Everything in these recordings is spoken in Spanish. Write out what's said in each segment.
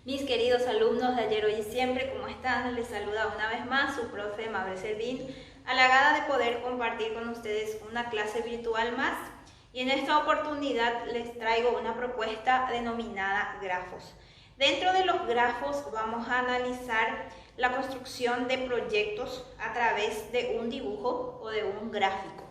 Mis queridos alumnos de ayer, hoy y siempre, ¿cómo están? Les saluda una vez más su profe Mabre Servín, halagada de poder compartir con ustedes una clase virtual más. Y en esta oportunidad les traigo una propuesta denominada grafos. Dentro de los grafos vamos a analizar la construcción de proyectos a través de un dibujo o de un gráfico.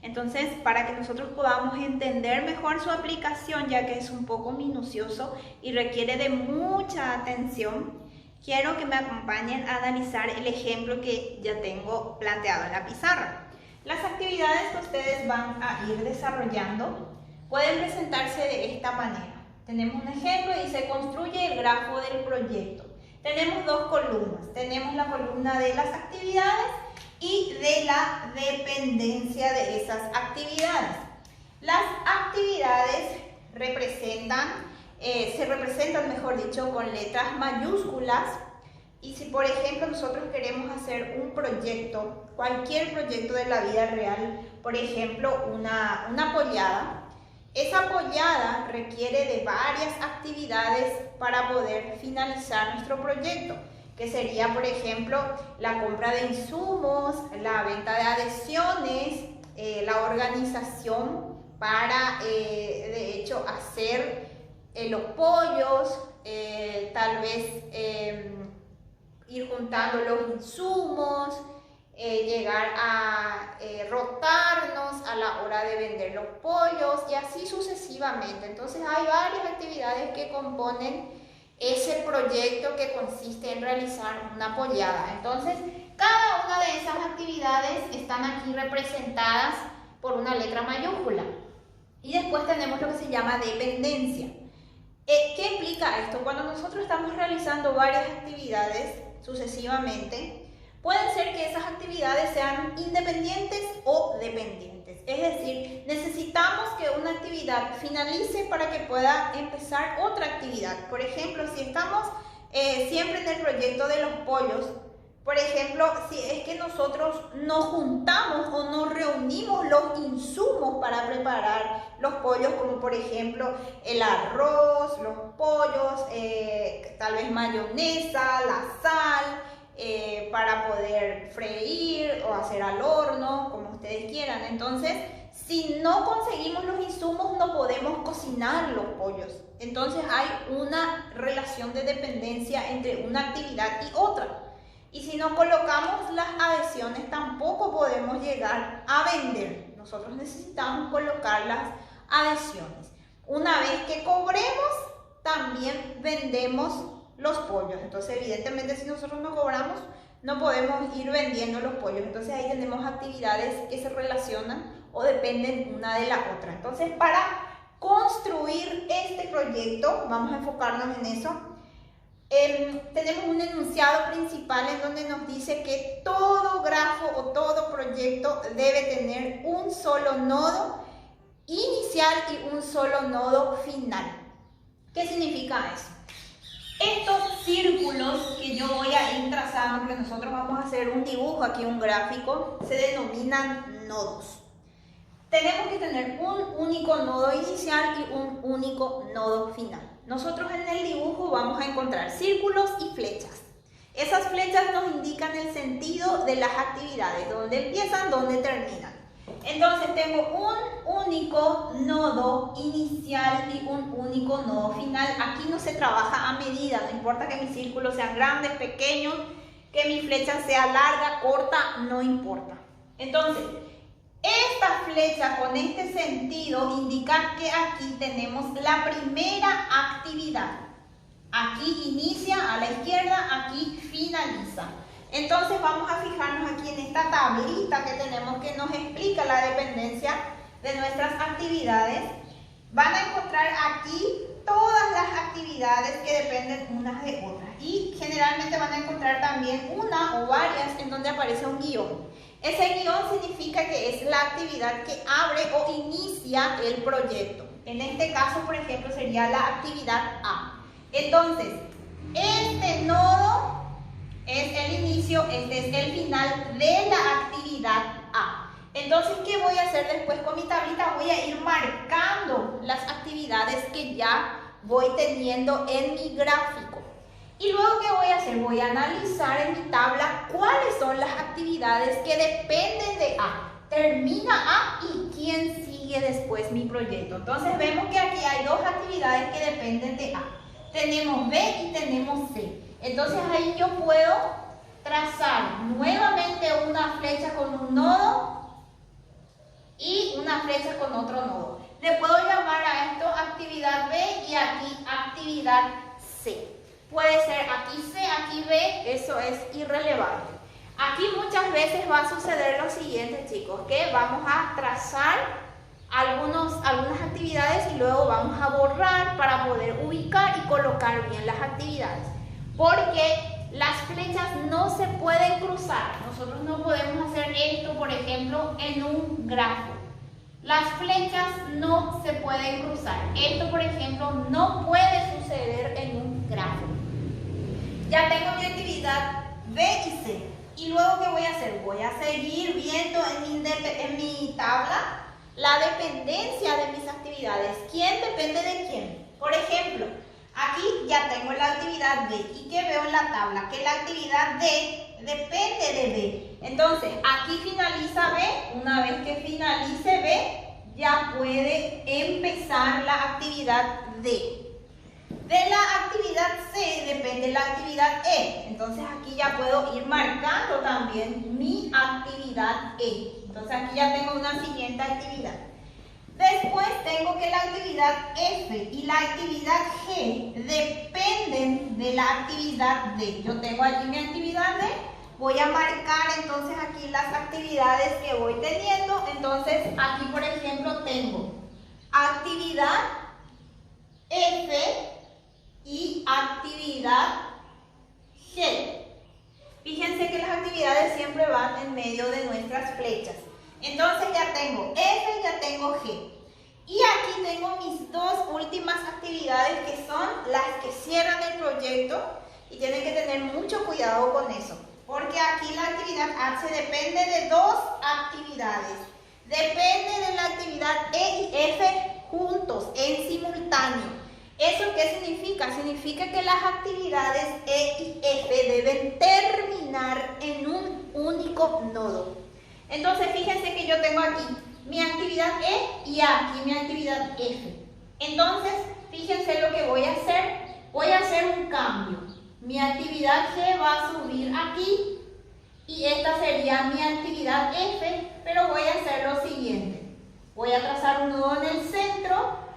Entonces, para que nosotros podamos entender mejor su aplicación, ya que es un poco minucioso y requiere de mucha atención, quiero que me acompañen a analizar el ejemplo que ya tengo planteado en la pizarra. Las actividades que ustedes van a ir desarrollando pueden presentarse de esta manera. Tenemos un ejemplo y se construye el grafo del proyecto. Tenemos dos columnas. Tenemos la columna de las actividades y de la dependencia de esas actividades. Las actividades se representan, mejor dicho, con letras mayúsculas. Y si, por ejemplo, nosotros queremos hacer un proyecto, cualquier proyecto de la vida real, por ejemplo, una pollada, esa pollada requiere de varias actividades para poder finalizar nuestro proyecto, que sería, por ejemplo, la compra de insumos, la venta de adhesiones, la organización para, de hecho, hacer los pollos, tal vez ir juntando los insumos, llegar a rotarnos a la hora de vender los pollos y así sucesivamente. Entonces hay varias actividades que componen ese proyecto que consiste en realizar una pollada. Entonces, cada una de esas actividades están aquí representadas por una letra mayúscula. Y después tenemos lo que se llama dependencia. ¿Qué implica esto? Cuando nosotros estamos realizando varias actividades sucesivamente, pueden ser que esas actividades sean independientes o dependientes. Es decir, necesitamos que una actividad finalice para que pueda empezar otra actividad. Por ejemplo, si estamos siempre en el proyecto de los pollos, por ejemplo, si es que nosotros no juntamos o no reunimos los insumos para preparar los pollos, como por ejemplo el arroz, los pollos, tal vez mayonesa, la sal, para poder freír o hacer al horno, como ustedes quieran. Entonces, si no conseguimos los insumos, no podemos cocinar los pollos. Entonces hay una relación de dependencia entre una actividad y otra. Y si no colocamos las adhesiones, tampoco podemos llegar a vender. Nosotros necesitamos colocar las adhesiones. Una vez que cobremos, también vendemos los pollos. Entonces, evidentemente, si nosotros no cobramos, no podemos ir vendiendo los pollos. Entonces, ahí tenemos actividades que se relacionan o dependen una de la otra. Entonces, para construir este proyecto, vamos a enfocarnos en eso. Tenemos un enunciado principal en donde nos dice que todo grafo o todo proyecto debe tener un solo nodo inicial y un solo nodo final. ¿Qué significa eso? Estos círculos que yo voy a ir trazando, porque nosotros vamos a hacer un dibujo aquí, un gráfico, se denominan nodos. Tenemos que tener un único nodo inicial y un único nodo final. Nosotros en el dibujo vamos a encontrar círculos y flechas. Esas flechas nos indican el sentido de las actividades, dónde empiezan, dónde terminan. Entonces tengo un único nodo inicial y un único nodo final. Aquí no se trabaja a medida, no importa que mis círculos sean grandes, pequeños, que mi flecha sea larga, corta, no importa. Entonces, esta flecha con este sentido indica que aquí tenemos la primera actividad. Aquí inicia a la izquierda, aquí finaliza. Entonces vamos a fijarnos aquí en esta tablita que tenemos que nos explica la dependencia de nuestras actividades. Van a encontrar aquí todas las actividades que dependen unas de otras. Y generalmente van a encontrar también una o varias en donde aparece un guión. Ese guión significa que es la actividad que abre o inicia el proyecto. En este caso, por ejemplo, sería la actividad A. Entonces, este nodo es el inicio, este es el final de la actividad A. Entonces, ¿qué voy a hacer después con mi tablita? Voy a ir marcando las actividades que ya voy teniendo en mi gráfico. Y luego, ¿qué voy a hacer? Voy a analizar en mi tabla cuáles son las actividades que dependen de A. Termina A y quién sigue después mi proyecto. Entonces vemos que aquí hay dos actividades que dependen de A. Tenemos B y tenemos C. Entonces ahí yo puedo trazar nuevamente una flecha con un nodo y una flecha con otro nodo. Le puedo llamar a esto actividad B y aquí actividad C. Puede ser aquí C, aquí B, eso es irrelevante. Aquí muchas veces va a suceder lo siguiente, chicos, que vamos a trazar algunas actividades y luego vamos a borrar para poder ubicar y colocar bien las actividades. Porque las flechas no se pueden cruzar. Nosotros no podemos hacer esto, por ejemplo, en un grafo. Las flechas no se pueden cruzar. Esto, por ejemplo, no puede suceder en un grafo. Ya tengo mi actividad B y C. Y luego, ¿qué voy a hacer? Voy a seguir viendo en mi tabla la dependencia de mis actividades. ¿Quién depende de quién? Por ejemplo, aquí ya tengo la actividad B. ¿Y qué veo en la tabla? Que la actividad D depende de B. Entonces, aquí finaliza B. Una vez que finalice B, ya puede empezar la actividad D. De la actividad C depende la actividad E. Entonces aquí ya puedo ir marcando también mi actividad E. Entonces aquí ya tengo una siguiente actividad. Después tengo que la actividad F y la actividad G dependen de la actividad D. Yo tengo allí mi actividad D. Voy a marcar entonces aquí las actividades que voy teniendo. Entonces aquí, por ejemplo, tengo actividad F y actividad G. Fíjense que las actividades siempre van en medio de nuestras flechas. Entonces ya tengo F y ya tengo G. Y aquí tengo mis dos últimas actividades que son las que cierran el proyecto y tienen que tener mucho cuidado con eso. Porque aquí la actividad H depende de dos actividades. Depende de la actividad E y F juntos, en simultáneo. ¿Eso qué significa? Significa que las actividades E y F deben terminar en un único nodo. Entonces, fíjense que yo tengo aquí mi actividad E y aquí mi actividad F. Entonces, fíjense lo que voy a hacer. Voy a hacer un cambio. Mi actividad G va a subir aquí y esta sería mi actividad F, pero voy a hacer lo siguiente. Voy a trazar un nodo en el centro.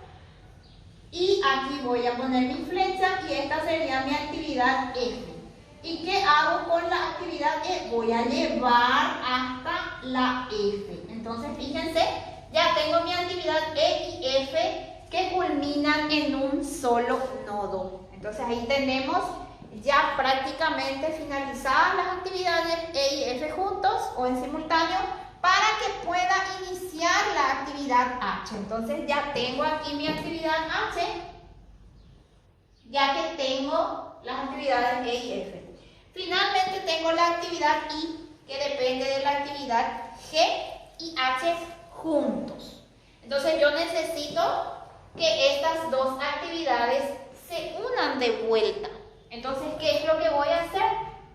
Y aquí voy a poner mi flecha y esta sería mi actividad F. ¿Y qué hago con la actividad E? Voy a llevar hasta la F. Entonces, fíjense, ya tengo mi actividad E y F que culminan en un solo nodo. Entonces, ahí tenemos ya prácticamente finalizadas las actividades E y F juntos o en simultáneo, para que pueda iniciar la actividad H. Entonces ya tengo aquí mi actividad H, ya que tengo las actividades E y F. Finalmente tengo la actividad I, que depende de la actividad G y H juntos. Entonces yo necesito que estas dos actividades se unan de vuelta. Entonces, ¿qué es lo que voy a hacer?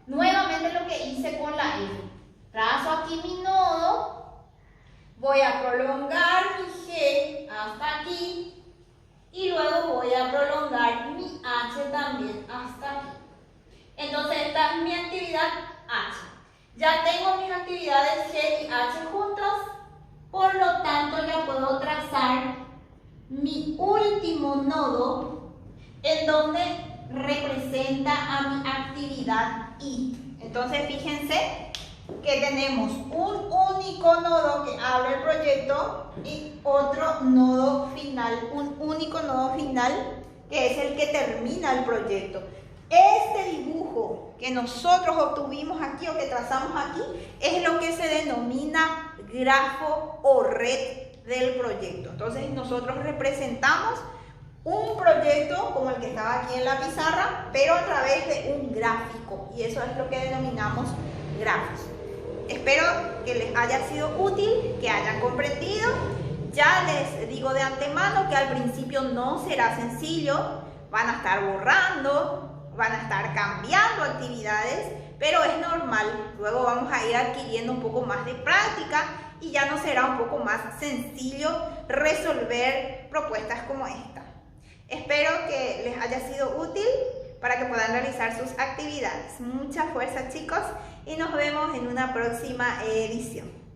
Nuevamente lo que hice con la F. Trazo aquí mi nodo, voy a prolongar mi G hasta aquí y luego voy a prolongar mi H también hasta aquí. Entonces esta es mi actividad H. Ya tengo mis actividades G y H juntas, por lo tanto ya puedo trazar mi último nodo en donde representa a mi actividad I. Entonces fíjense que tenemos un único nodo que abre el proyecto y otro nodo final, un único nodo final que es el que termina el proyecto. Este dibujo que nosotros obtuvimos aquí o que trazamos aquí es lo que se denomina grafo o red del proyecto. Entonces nosotros representamos un proyecto como el que estaba aquí en la pizarra, pero a través de un gráfico, y eso es lo que denominamos grafos. Espero que les haya sido útil, que hayan comprendido. Ya les digo de antemano que al principio no será sencillo. van a estar borrando, van a estar cambiando actividades, pero es normal. Luego vamos a ir adquiriendo un poco más de práctica y ya nos será un poco más sencillo resolver propuestas como esta. Espero que les haya sido útil para que puedan realizar sus actividades. Mucha fuerza, chicos, y nos vemos en una próxima edición.